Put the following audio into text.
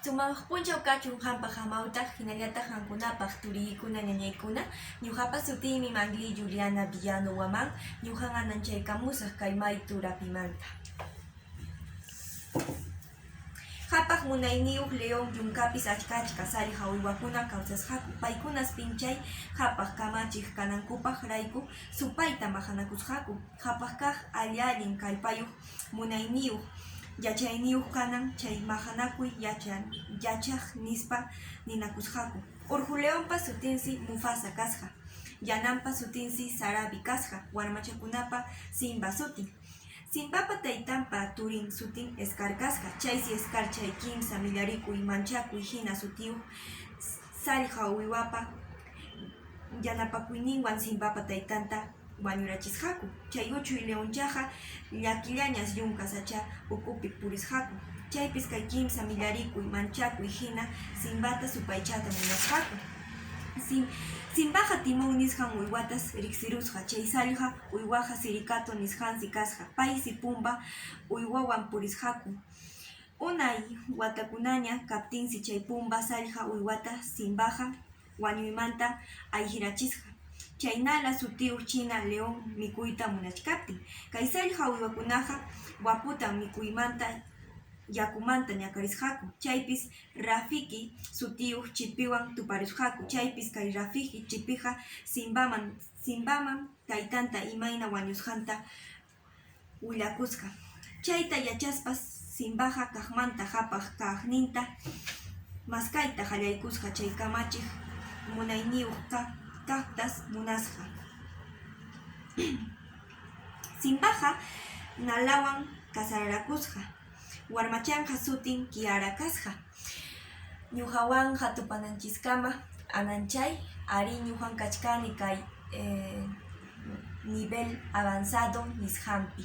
Sumaq punchaw kachun hampaq hamawtaq hinallataq hankunapaq turiykuna ñañaykuna ñuqapas sutiymi Mangli Juliana Villano Waman ñuqan ananchaykamusaq kay may turapimanta. Hapaq munayniyuq León yunkapis achka sariqa uywakuna kawsasqaku paykunas pinchay hapaq kamachiq kanankupaq rayku supayta maqanakusqaku hapaq kaq allin kallpayuq munayniyuq yachayniyuq kanan chay maqanakuy yachaq nispa ninakusqaku. Urqu Leónpa sutinsi Mufasa kasqa, Yananpa sutinsi Sarabi kasqa, warmachakunapa Simba sutin. Simbapa taytanpa turin sutin Scar kasqa, chaysi Scar chay kimsa millarikuy manchakuy hina sutiyuq sariqa uywapa yanapakuyninwan Simbapa taytanta wañurachisqaku. Chay uchuy Leonchaqa llakillañas yunka sacha ukupi purisqaku. Chaypis kay kimsa millarikuy manchakuy hina Simbata supaychata munasqaku. Simbaqa Timón nisqan uywatas riqsirusqa, chay sariqa uywaqa Siricato nisqansi kasqa, paysi Pumba uywawan purisqaku. Unay watakunaña kaptinsi chay Pumba sariqa uywata Simbaqa wañuymanta ayhirachisqa. Chaynala sutiyuq China León mikuyta munachkaptin. Kay sariqa uywakunaqa waputan mikuymanta yakumanta ñakarisqaku. Chaypis Rafiki sutiyuq chipiwan tuparisqaku. Chaypis kay Rafiki chipiqa Simbaman taytanta imayna wañusqanta willakusqa. Chayta yachaspas Simbaqa kaqmanta hapaq kaqninta maskayta qallaykusqa chay kamachiq munayniyuq kaqtas munasqa. Simbaqa nalawan kasarakusqa. Warmachanqa sutin Kiara kasqa. Ñuqawanqa tupananchiskama ananchay ari ñuqan kachkani kay nivel avanzado nisqanpi.